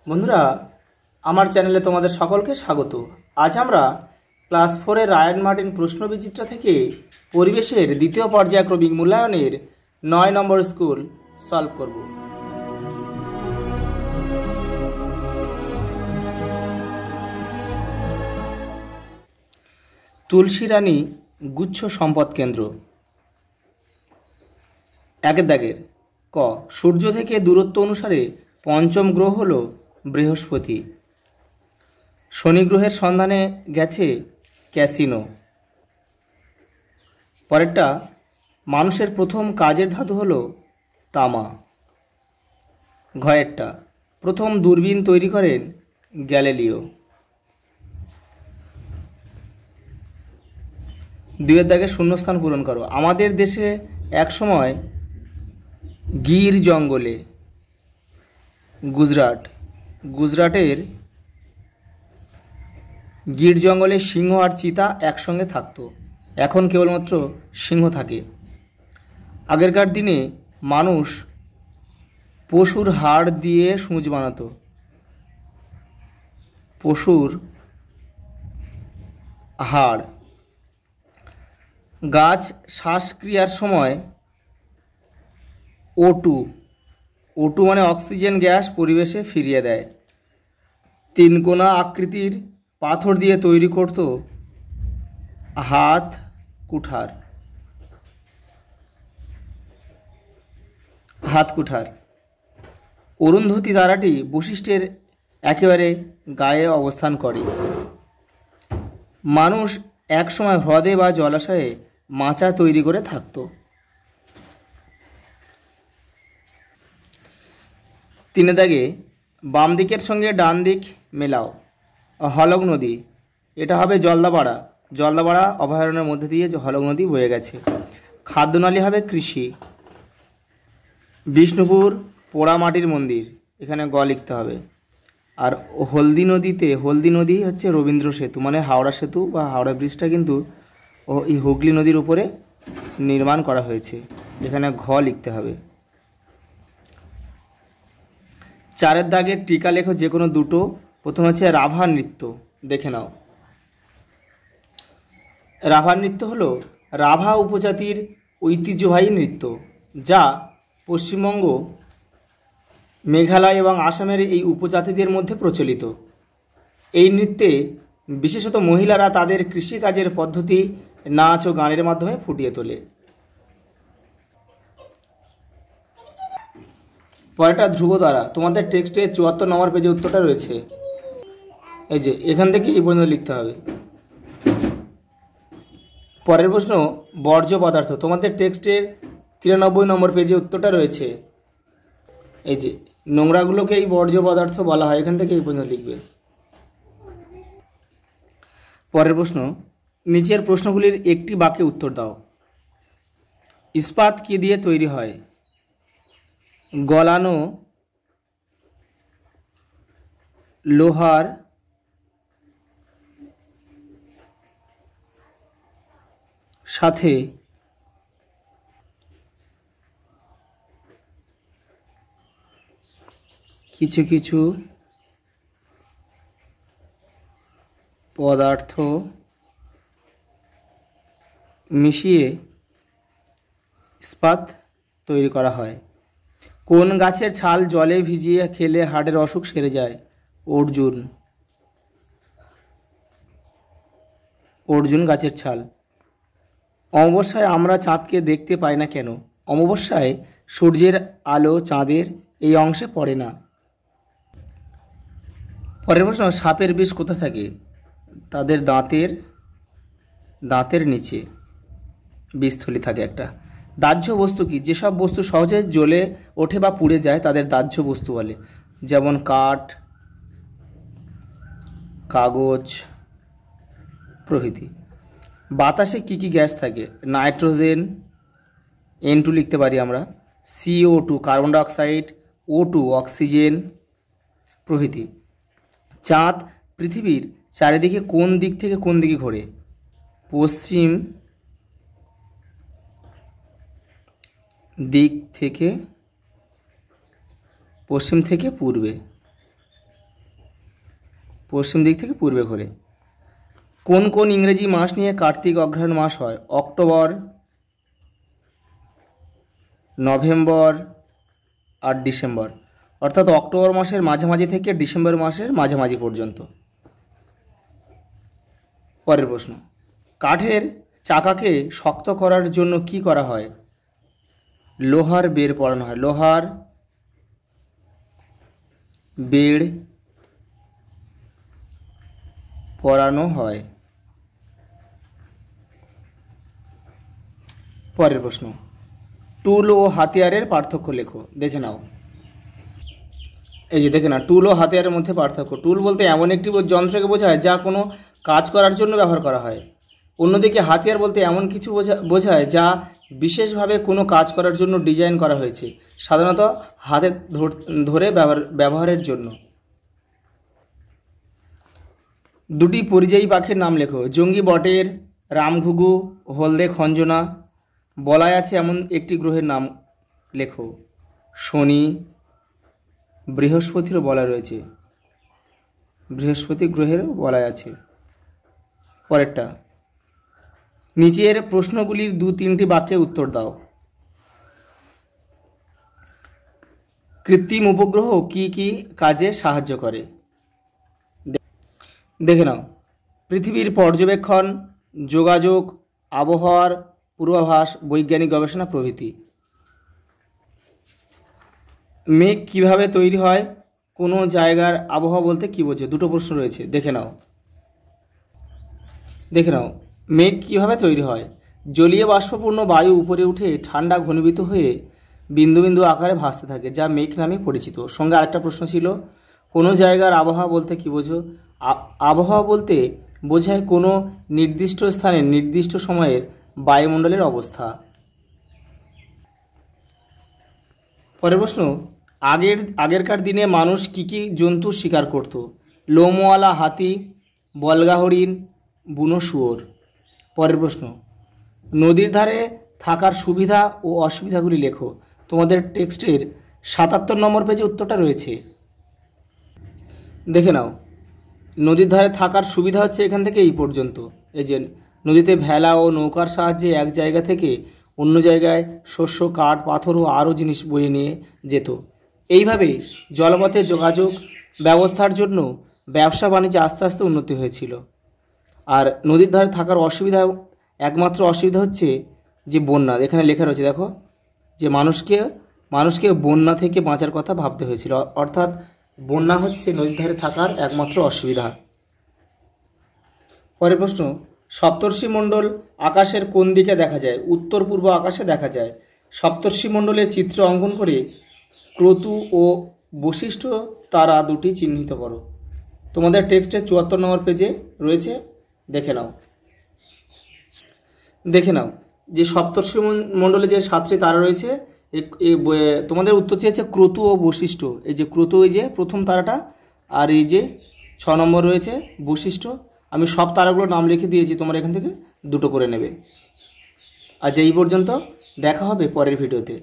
বন্ধুরা, আমার চ্যানেলে তোমাদের সকলকে স্বাগত। আজ আমরা ক্লাস 4-এর রায়ান মার্টিন প্রশ্নবিচিত্রা থেকে পরিবেশের দ্বিতীয় পর্যায়ক্রমিক মূল্যায়নের 9 নম্বর স্কুল সলভ করব। তুলসী রানী গুচ্ছ সম্পদ কেন্দ্র। একের দাগের ক, সূর্য থেকে দূরত্ব অনুসারে পঞ্চম গ্রহ হল বৃহস্পতি। শনি গ্রহের সন্ধানে গেছে ক্যাসিনো। পরেরটা, মানুষের প্রথম কাজের ধাতু হল তামা। ঘয়েরটা, প্রথম দূরবীন তৈরি করেন গ্যালিলিও। দুইয়ের দাগে শূন্যস্থান পূরণ করো। আমাদের দেশে একসময় গির জঙ্গলে, গুজরাটের গির জঙ্গলে সিংহ আর চিতা একসঙ্গে থাকতো। এখন কেবলমাত্র সিংহ থাকে। আগেরকার দিনে মানুষ পশুর হাড় দিয়ে সূঁচ বানাতো। পশুর হাড়। গাছ শ্বাসক্রিয়ার সময় O2 মানে অক্সিজেন গ্যাস পরিবেশে ফিরিয়ে দেয়। তিনকোনা আকৃতির পাথর দিয়ে তৈরি করত হাত কুঠার। অরুন্ধতী তারাটি বশিষ্ঠের একেবারে গায়ে অবস্থান করে। মানুষ একসময় হ্রদে বা জলাশয়ে মাচা তৈরি করে থাকত। তিনে দাগে বাম দিকের সঙ্গে ডান দিক মেলাও। হলক নদী, এটা হবে জলদাপাড়া অভয়ারণ্যের মধ্যে দিয়ে হলক নদী বয়ে গেছে। খাদ্যনালী হবে কৃষি। বিষ্ণুপুর পোড়ামাটির মন্দির, এখানে গ লিখতে হবে। আর হলদি নদী হচ্ছে রবীন্দ্র সেতু, মানে হাওড়া সেতু বা হাওড়া ব্রিজটা কিন্তু এই হুগলি নদীর উপরে নির্মাণ করা হয়েছে, এখানে ঘ লিখতে হবে। চারের দাগের টিকা লেখো যে কোনো দুটো। প্রথম হচ্ছে রাভা নৃত্য, দেখে নাও। রাভা নৃত্য হলো রাভা উপজাতির ঐতিহ্যবাহী নৃত্য, যা পশ্চিমবঙ্গ, মেঘালয় এবং আসামের এই উপজাতিদের মধ্যে প্রচলিত। এই নৃত্যে বিশেষত মহিলারা তাদের কৃষিকাজের পদ্ধতি নাচ ও গানের মাধ্যমে ফুটিয়ে তোলে। পরেরটা ধ্রুবতারা। তোমাদের টেক্সটে 74 নম্বর পেজে উত্তরটা রয়েছে। এই যে এখান থেকে এই পর্যন্ত লিখতে হবে। পরের প্রশ্ন বর্জ্য পদার্থ। তোমাদের টেক্সটের 93 নম্বর পেজে উত্তরটা রয়েছে। এই যে নোংরাগুলোকে এই বর্জ্য পদার্থ বলা হয়, এখান থেকে এই পর্যন্ত লিখবে। পরের প্রশ্ন, নিচের প্রশ্নগুলির একটি বাক্যে উত্তর দাও। ইস্পাত কি দিয়ে তৈরি হয়? গলানো লোহার সাথে কিছু কিছু পদার্থ মিশিয়ে ইস্পাত তৈরি করা হয়। কোন গাছের ছাল জলে ভিজিয়ে খেলে হাড়ের অসুখ সেরে যায়? অর্জুন গাছের ছাল। অমাবস্যায় আমরা চাঁদকে দেখতে পাই না কেন? অমাবস্যায় সূর্যের আলো চাঁদের এই অংশে পড়ে না। পরের প্রশ্ন, সাপের বিষ কোথায় থাকে? তাদের দাঁতের নিচে বিষথলি থাকে একটা। দাহ্য বস্তু কি? যেসব বস্তু সহজে জ্বলে ওঠে বা পুড়ে যায় তাদের দাহ্য বস্তু বলে, যেমন কাঠ, কাগজ প্রভৃতি। বাতাসে কি কি গ্যাস থাকে? নাইট্রোজেন, N2 লিখতে পারি আমরা, CO2 carbon dioxide, O2 oxygen প্রভৃতি। চাঁদ পৃথিবীর চারিদিকে কোন দিক থেকে কোন দিকে ঘোরে? পশ্চিম দিক থেকে, পশ্চিম থেকে পূর্বে। পশ্চিম দিক থেকে পূর্বে ঘোরে। কোন কোন ইংরেজি মাস নিয়ে কার্তিক অগ্রহায়ণ মাস হয়? অক্টোবর, নভেম্বর আর ডিসেম্বর, অর্থাৎ অক্টোবর মাসের মাঝামাঝি থেকে ডিসেম্বর মাসের মাঝামাঝি পর্যন্ত। পরের প্রশ্ন, কাঠের চাকাকে শক্ত করার জন্য কি করা হয়? লোহার বেড় পরানো হয়। লোহার বেড় পরানো হয়। পরের প্রশ্ন, টুল ও হাতিয়ারের পার্থক্য লেখো। দেখে নাও, এই যে দেখে না, টুল ও হাতিয়ারের মধ্যে পার্থক্য। টুল বলতে এমন একটি যন্ত্রকে বোঝায় যা কোনো কাজ করার জন্য ব্যবহার করা হয়। অন্যদিকে হাতিয়ার বলতে এমন কিছু বোঝায় যা বিশেষভাবে কোনো কাজ করার জন্য ডিজাইন করা হয়েছে, সাধারণত হাতে ধরে ব্যবহারের জন্য। দুটি পরিযায়ী পাখির নাম লেখো। জঙ্গি বটের, রামঘুঘু, হলদে খঞ্জনা। বলায় আছে এমন একটি গ্রহের নাম লেখো। শনি, বৃহস্পতিরও বলা রয়েছে, বৃহস্পতি গ্রহেরও বলা আছে। পরেরটা, নিচের প্রশ্নগুলির 2-3টি বাক্যে উত্তর দাও। কৃত্রিম উপগ্রহ কি কি কাজে সাহায্য করে? দেখে নাও, পৃথিবীর পর্যবেক্ষণ, যোগাযোগ, আবহাওয়ার পূর্বাভাস, বৈজ্ঞানিক গবেষণা প্রভৃতি। মেঘ কিভাবে তৈরি হয়? কোনো জায়গার আবহাওয়া বলতে কি বোঝো? দুটো প্রশ্ন রয়েছে, দেখে নাও। মেঘ কিভাবে তৈরি হয়? জলীয় বাষ্পপূর্ণ বায়ু উপরে উঠে ঠান্ডা ঘনীভূত হয়ে বিন্দু বিন্দু আকারে ভাসতে থাকে, যা মেঘ নামে পরিচিত। সঙ্গে আরেকটা প্রশ্ন ছিল, কোনো জায়গার আবহাওয়া বলতে কি বোঝো? আবহাওয়া বলতে বোঝায় কোনো নির্দিষ্ট স্থানে নির্দিষ্ট সময়ের বায়ুমণ্ডলের অবস্থা। পরের প্রশ্ন, আগেরকার দিনে মানুষ কি কি জন্তুর শিকার করত? লোমওয়ালা হাতি, বলগা হরিণ, বুনো শুয়োর। পরের প্রশ্ন, নদীর ধারে থাকার সুবিধা ও অসুবিধাগুলি লেখো। তোমাদের টেক্সটের 77 নম্বর পেজে উত্তরটা রয়েছে, দেখে নাও। নদীর ধারে থাকার সুবিধা হচ্ছে এখান থেকে এই পর্যন্ত। এই যে নদীতে ভেলা ও নৌকার সাহায্যে এক জায়গা থেকে অন্য জায়গায় শস্য, কাঠ, পাথর ও আরও জিনিস বয়ে নিয়ে যেত। এইভাবে জলপথে যোগাযোগ ব্যবস্থার জন্য ব্যবসা বাণিজ্যে আস্তে আস্তে উন্নতি হয়েছিল। আর নদীর ধারে থাকার একমাত্র অসুবিধা হচ্ছে যে বন্যা। এখানে লেখা রয়েছে, দেখো, যে মানুষকে বন্যা থেকে বাঁচার কথা ভাবতে হয়েছিল, অর্থাৎ বন্যা হচ্ছে নদীর ধারে থাকার একমাত্র অসুবিধা। পরের প্রশ্ন, সপ্তর্ষিমণ্ডল আকাশের কোন দিকে দেখা যায়? উত্তর পূর্ব আকাশে দেখা যায়। সপ্তর্ষিমণ্ডলের চিত্র অঙ্কন করে ক্রতু ও বশিষ্ঠ তারা দুটি চিহ্নিত করো। তোমাদের টেক্সটের 74 নম্বর পেজে রয়েছে, দেখে নাও যে সপ্তর্ষিমণ্ডলে যে 7টি তারা রয়েছে, তোমাদের উত্তর চেয়েছে ক্রতু ও বশিষ্ঠ। এই যে ক্রতু, এই যে প্রথম তারাটা, আর এই যে 6 নম্বর রয়েছে বশিষ্ঠ। আমি সব তারাগুলোর নাম লিখে দিয়েছি, তোমরা এখান থেকে দুটো করে নেবে। আজ এই পর্যন্ত, দেখা হবে পরের ভিডিওতে।